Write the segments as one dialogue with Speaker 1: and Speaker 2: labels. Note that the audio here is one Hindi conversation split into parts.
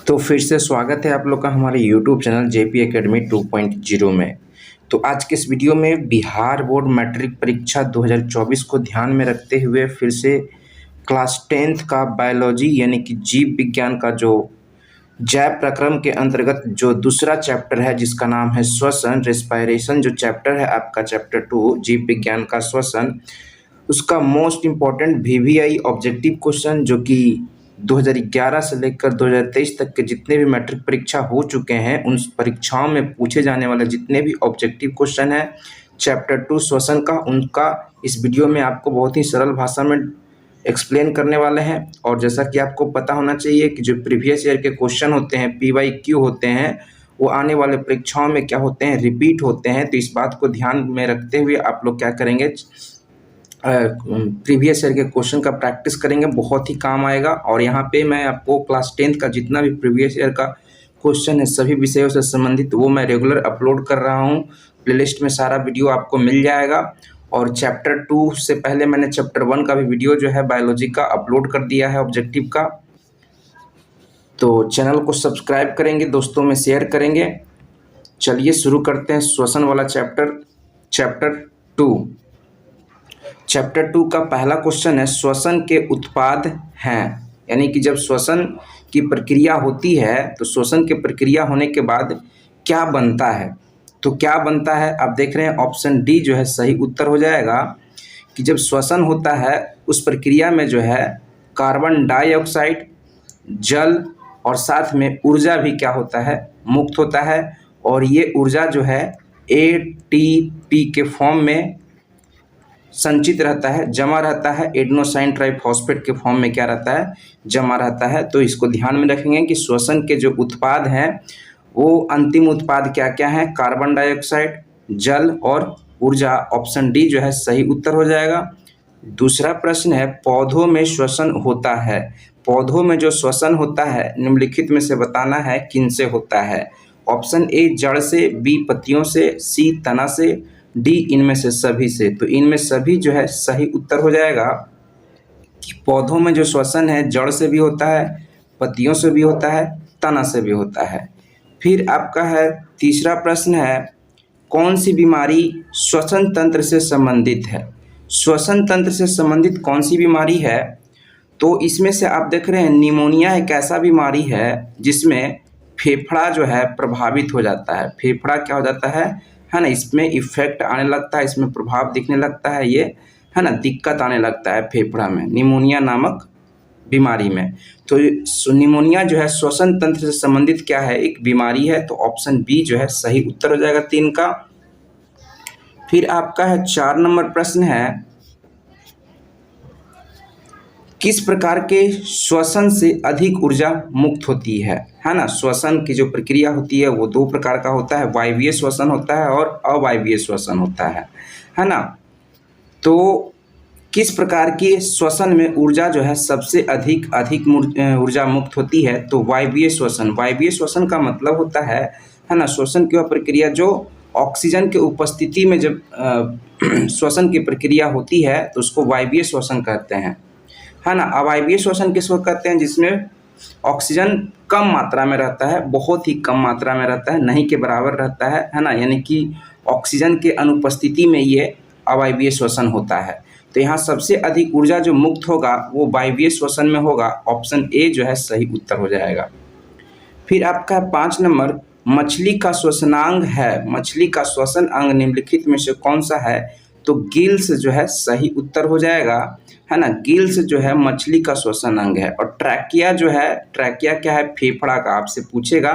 Speaker 1: तो फिर से स्वागत है आप लोग का हमारे यूट्यूब चैनल जेपी एकेडमी 2.0 में। तो आज के इस वीडियो में बिहार बोर्ड मैट्रिक परीक्षा 2024 को ध्यान में रखते हुए फिर से क्लास 10th का बायोलॉजी यानी कि जीव विज्ञान का जो जैव प्रक्रम के अंतर्गत जो दूसरा चैप्टर है जिसका नाम है श्वसन रेस्पायरेशन, जो चैप्टर है आपका चैप्टर 2 जीव विज्ञान का श्वसन, उसका most important VVI objective question जो कि 2011 से लेकर 2023 तक के जितने भी मैट्रिक परीक्षा हो चुके हैं उन परीक्षाओं में पूछे जाने वाले जितने भी ऑब्जेक्टिव क्वेश्चन हैं चैप्टर 2 श्वसन का, उनका इस वीडियो में आपको बहुत ही सरल भाषा में एक्सप्लेन करने वाले हैं। और जैसा कि आपको पता होना चाहिए कि जो प्रीवियस ईयर के क्वेश्चन होते हैं PYQ होते हैं वो आने वाले परीक्षाओं में क्या होते हैं, रिपीट होते हैं। तो इस बात को ध्यान में रखते हुए आप लोग क्या करेंगे, प्रीवियस ईयर के क्वेश्चन का प्रैक्टिस करेंगे, बहुत ही काम आएगा। और यहाँ पे मैं आपको क्लास 10th का जितना भी प्रीवियस ईयर का क्वेश्चन है सभी विषयों से संबंधित वो मैं रेगुलर अपलोड कर रहा हूँ। प्लेलिस्ट में सारा वीडियो आपको मिल जाएगा। और चैप्टर 2 से पहले मैंने चैप्टर 1 का भी वीडियो जो है बायोलॉजी का अपलोड कर दिया है ऑब्जेक्टिव का। तो चैनल को सब्सक्राइब करेंगे, दोस्तों में शेयर करेंगे। चलिए शुरू करते हैं श्वसन वाला चैप्टर 2। चैप्टर 2 का पहला क्वेश्चन है श्वसन के उत्पाद हैं, यानी कि जब श्वसन की प्रक्रिया होती है तो श्वसन की प्रक्रिया होने के बाद क्या बनता है। तो क्या बनता है आप देख रहे हैं, ऑप्शन डी जो है सही उत्तर हो जाएगा कि जब श्वसन होता है उस प्रक्रिया में जो है कार्बन डाइऑक्साइड, जल और साथ में ऊर्जा भी क्या होता है, मुक्त होता है। और ये ऊर्जा जो है ATP के फॉर्म में संचित रहता है, जमा रहता है, एडेनोसाइन ट्राइफॉस्फेट के फॉर्म में क्या रहता है, जमा रहता है। तो इसको ध्यान में रखेंगे कि श्वसन के जो उत्पाद हैं वो अंतिम उत्पाद क्या क्या हैं, कार्बन डाइऑक्साइड, जल और ऊर्जा। ऑप्शन डी जो है सही उत्तर हो जाएगा। दूसरा प्रश्न है पौधों में श्वसन होता है। पौधों में जो श्वसन होता है निम्नलिखित में से बताना है किन से होता है। ऑप्शन ए जड़ से, बी पत्तियों से, सी तना से, डी इनमें से सभी से। तो इनमें सभी जो है सही उत्तर हो जाएगा कि पौधों में जो श्वसन है जड़ से भी होता है, पत्तियों से भी होता है, तना से भी होता है। फिर आपका है तीसरा प्रश्न है कौन सी बीमारी श्वसन तंत्र से संबंधित है। श्वसन तंत्र से संबंधित कौन सी बीमारी है, तो इसमें से आप देख रहे हैं निमोनिया एक ऐसा बीमारी है जिसमें फेफड़ा जो है प्रभावित हो जाता है। फेफड़ा क्या हो जाता है ना, इसमें इफेक्ट आने लगता है, इसमें प्रभाव दिखने लगता है, ये है ना, दिक्कत आने लगता है फेफड़ा में निमोनिया नामक बीमारी में। तो निमोनिया जो है श्वसन तंत्र से संबंधित क्या है, एक बीमारी है। तो ऑप्शन बी जो है सही उत्तर हो जाएगा 3 का। फिर आपका है 4 नंबर प्रश्न है किस प्रकार के श्वसन से अधिक ऊर्जा मुक्त होती है ना। श्वसन की जो प्रक्रिया होती है वो 2 प्रकार का होता है, वायवीय श्वसन होता है और अवायवीय श्वसन होता है ना। तो किस प्रकार की श्वसन में ऊर्जा जो है सबसे अधिक ऊर्जा मुक्त होती है, तो वायवीय श्वसन। वायवीय श्वसन का मतलब होता है ना श्वसन की वह प्रक्रिया जो ऑक्सीजन के उपस्थिति में जब श्वसन की प्रक्रिया होती है तो उसको वायवीय श्वसन कहते हैं, है ना। अवायवीय श्वसन किसको कहते हैं, जिसमें ऑक्सीजन कम मात्रा में रहता है, बहुत ही कम मात्रा में रहता है, नहीं के बराबर रहता है ना, यानी कि ऑक्सीजन के अनुपस्थिति में ये अवायवीय श्वसन होता है। तो यहाँ सबसे अधिक ऊर्जा जो मुक्त होगा वो वायवीय श्वसन में होगा। ऑप्शन ए जो है सही उत्तर हो जाएगा। फिर आपका 5 नंबर मछली का श्वसनांग है। मछली का श्वसन अंग निम्नलिखित में से कौन सा है, तो गिल्स जो है सही उत्तर हो जाएगा, है ना। गिल्स जो है मछली का श्वसन अंग है। और ट्रैकिया जो है, ट्रैकिया क्या है, फेफड़ा का। आपसे पूछेगा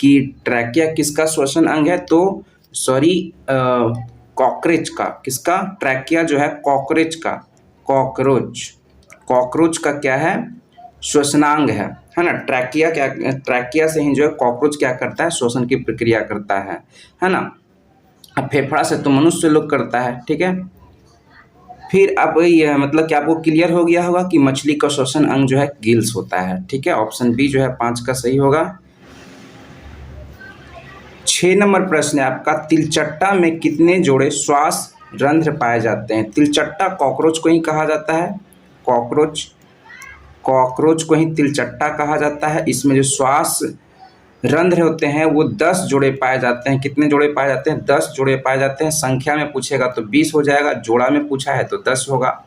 Speaker 1: कि ट्रैकिया किसका श्वसन अंग है, तो सॉरी कॉकरोच का। किसका, ट्रैकिया जो है कॉकरोच का, कॉकरोच का क्या है, श्वसनांग है ना। ट्रैकिया से ही जो है कॉकरोच क्या करता है, श्वसन की प्रक्रिया करता है ना। अब फेफड़ा से तो मनुष्य लोग करता है, ठीक है। फिर अब ये मतलब कि आपको क्लियर हो गया होगा कि मछली का श्वसन अंग जो है गिल्स होता है, ठीक है। ऑप्शन बी जो है 5 का सही होगा। 6 नंबर प्रश्न है आपका तिलचट्टा में कितने जोड़े श्वास रंध्र पाए जाते हैं। तिलचट्टा कॉकरोच को ही कहा जाता है। कॉकरोच को ही तिलचट्टा कहा जाता है। इसमें जो श्वास रंध्र होते हैं वो 10 जोड़े पाए जाते हैं। कितने जोड़े पाए जाते हैं? 10 जोड़े पाए जाते हैं। संख्या में पूछेगा तो 20 हो जाएगा, जोड़ा में पूछा है तो 10 होगा।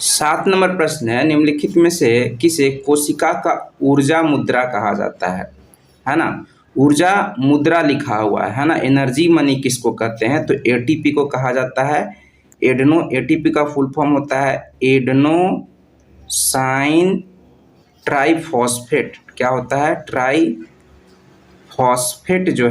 Speaker 1: 7 नंबर प्रश्न है, निम्नलिखित में से किसे कोशिका का ऊर्जा मुद्रा कहा जाता है ना। ऊर्जा मुद्रा लिखा हुआ है ना। एनर्जी मनी किसको कहते हैं? तो एटीपी को कहा जाता है। एटीपी का फुल फॉर्म होता है एडेनोसाइन ट्राइफॉस्फेट। क्या होता है? ट्राइफॉस्फेट जो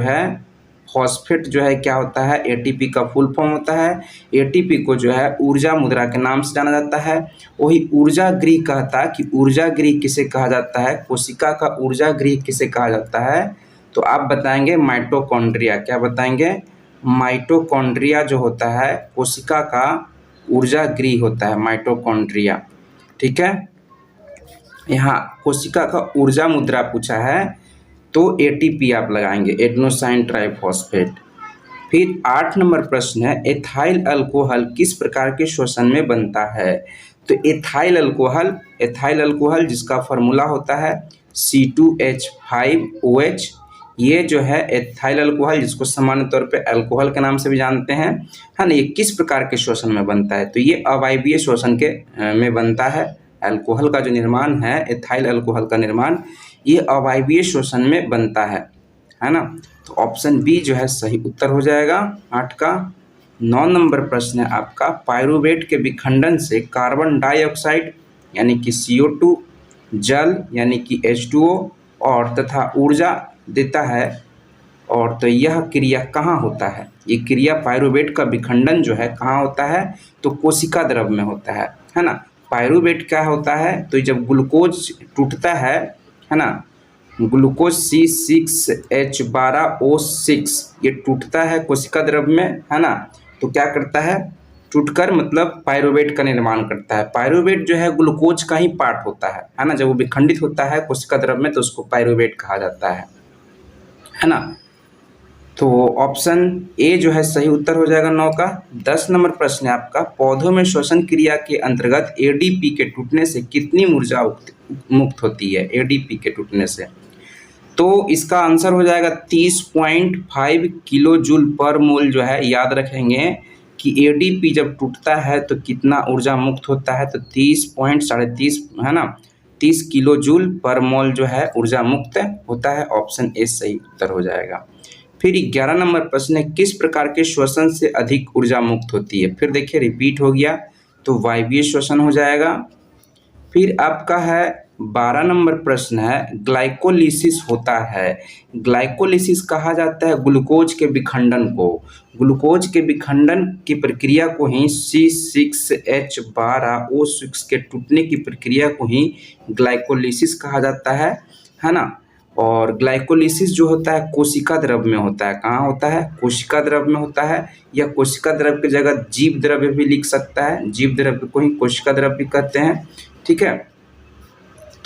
Speaker 1: है क्या होता है? एटीपी का फुल फॉर्म होता है। एटीपी को जो है ऊर्जा मुद्रा के नाम से जाना जाता है। वही ऊर्जा गृह कहता है कि ऊर्जा गृह किसे कहा जाता है? कोशिका का ऊर्जा गृह किसे कहा जाता है? तो आप बताएंगे माइटोकॉन्ड्रिया। क्या बताएंगे? माइटोकॉन्ड्रिया जो होता है कोशिका का ऊर्जा गृह होता है माइटोकॉन्ड्रिया। ठीक है, यहाँ कोशिका का ऊर्जा मुद्रा पूछा है तो एटीपी आप लगाएंगे, एडेनोसाइन ट्राइफॉस्फेट। फिर 8 नंबर प्रश्न है, एथाइल अल्कोहल किस प्रकार के श्वसन में बनता है? तो एथाइल अल्कोहल जिसका फॉर्मूला होता है C2H5OH, ये जो है एथाइल अल्कोहल जिसको सामान्य तौर पे अल्कोहल के नाम से भी जानते हैं, है ना। ये किस प्रकार के श्वसन में बनता है? तो ये अवायवीय श्वसन के में बनता है। अल्कोहल का जो निर्माण है, एथाइल अल्कोहल का निर्माण, ये अवायवीय श्वसन में बनता है ना। तो ऑप्शन बी जो है सही उत्तर हो जाएगा 8 का। 9 नंबर प्रश्न है आपका, पायरुवेट के विखंडन से कार्बन डाइऑक्साइड यानी कि CO2, जल यानी कि H2O और तथा ऊर्जा देता है, और तो यह क्रिया कहाँ होता है? ये क्रिया पायरुवेट का विखंडन जो है कहाँ होता है? तो कोशिका द्रव में होता है ना। पायरुवेट क्या होता है? तो जब ग्लूकोज टूटता है ना, ग्लूकोज C6H12O6 ये टूटता है कोशिका द्रव में, है ना। तो क्या करता है? टूटकर मतलब पायरुवेट का निर्माण करता है। पायरुवेट जो है ग्लूकोज का ही पार्ट होता है ना। जब वो विखंडित होता है कोशिका द्रव में तो उसको पायरुवेट कहा जाता है ना। तो ऑप्शन ए जो है सही उत्तर हो जाएगा 9 का। 10 नंबर प्रश्न है आपका, पौधों में श्वसन क्रिया के अंतर्गत एडीपी के टूटने से कितनी ऊर्जा मुक्त होती है? एडीपी के टूटने से तो इसका आंसर हो जाएगा 30.5 किलो जूल पर मोल जो है। याद रखेंगे कि एडीपी जब टूटता है तो कितना ऊर्जा मुक्त होता है? तो 30.30 है ना, 30 किलो जूल पर मोल जो है ऊर्जा मुक्त होता है। ऑप्शन ए सही उत्तर हो जाएगा। फिर 11 नंबर प्रश्न है, किस प्रकार के श्वसन से अधिक ऊर्जा मुक्त होती है? फिर देखिए रिपीट हो गया तो वायवीय श्वसन हो जाएगा। फिर आपका है 12 नंबर प्रश्न है, ग्लाइकोलिसिस होता है। ग्लाइकोलिसिस कहा जाता है ग्लूकोज के विखंडन को। ग्लूकोज के विखंडन की प्रक्रिया को ही C6H12O6 के टूटने की प्रक्रिया को ही ग्लाइकोलिसिस कहा जाता है ना। और ग्लाइकोलिसिस जो होता है कोशिका द्रव में होता है। कहाँ होता है? कोशिका द्रव में होता है, या कोशिका द्रव की जगह जीव द्रव्य भी लिख सकता है। जीव द्रव्य को ही कोशिका द्रव्य भी कहते हैं। ठीक है,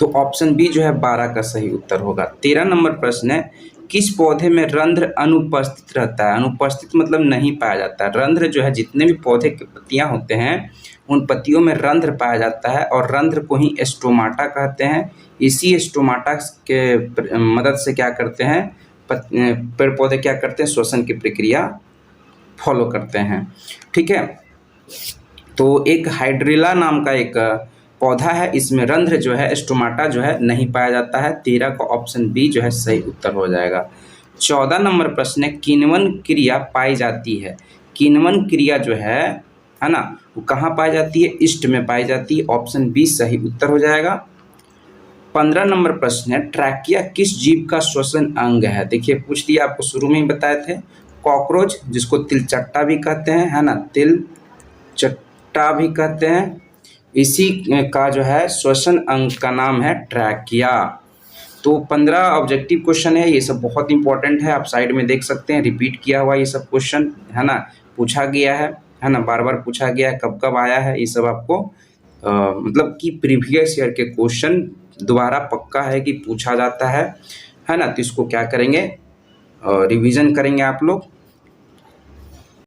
Speaker 1: तो ऑप्शन बी जो है 12 का सही उत्तर होगा। 13 नंबर प्रश्न है, किस पौधे में रंध्र अनुपस्थित रहता है? अनुपस्थित मतलब नहीं पाया जाता है। रंध्र जो है जितने भी पौधे की पत्तियां होते हैं उन पत्तियों में रंध्र पाया जाता है, और रंध्र को ही स्टोमाटा कहते हैं। इसी स्टोमाटा के मदद से क्या करते हैं? पेड़ पौधे क्या करते हैं? श्वसन की प्रक्रिया फॉलो करते हैं। ठीक है, तो एक हाइड्रिला नाम का एक पौधा है, इसमें रंध्र जो है स्टोमाटा जो है नहीं पाया जाता है। 13 का ऑप्शन बी जो है सही उत्तर हो जाएगा। 14 नंबर प्रश्न है, किण्वन क्रिया पाई जाती है। किण्वन क्रिया जो है ना, वो कहाँ पाई जाती है? ईस्ट में पाई जाती है। ऑप्शन बी सही उत्तर हो जाएगा। 15 नंबर प्रश्न है, ट्रैकिया किस जीव का श्वसन अंग है? देखिए पूछ दिया, आपको शुरू में ही बताए थे। कॉकरोच जिसको तिलचट्टा भी कहते हैं, है ना, तिलचट्टा भी कहते हैं, इसी का जो है श्वसन अंग का नाम है ट्रैकिया। तो 15 ऑब्जेक्टिव क्वेश्चन है, ये सब बहुत इंपॉर्टेंट है। आप साइड में देख सकते हैं, रिपीट किया हुआ ये सब क्वेश्चन है ना, पूछा गया है ना, बार बार पूछा गया है, कब कब आया है, ये सब आपको मतलब कि प्रीवियस ईयर के क्वेश्चन दोबारा पक्का है कि पूछा जाता है ना। तो इसको क्या करेंगे? रिवीजन करेंगे आप लोग।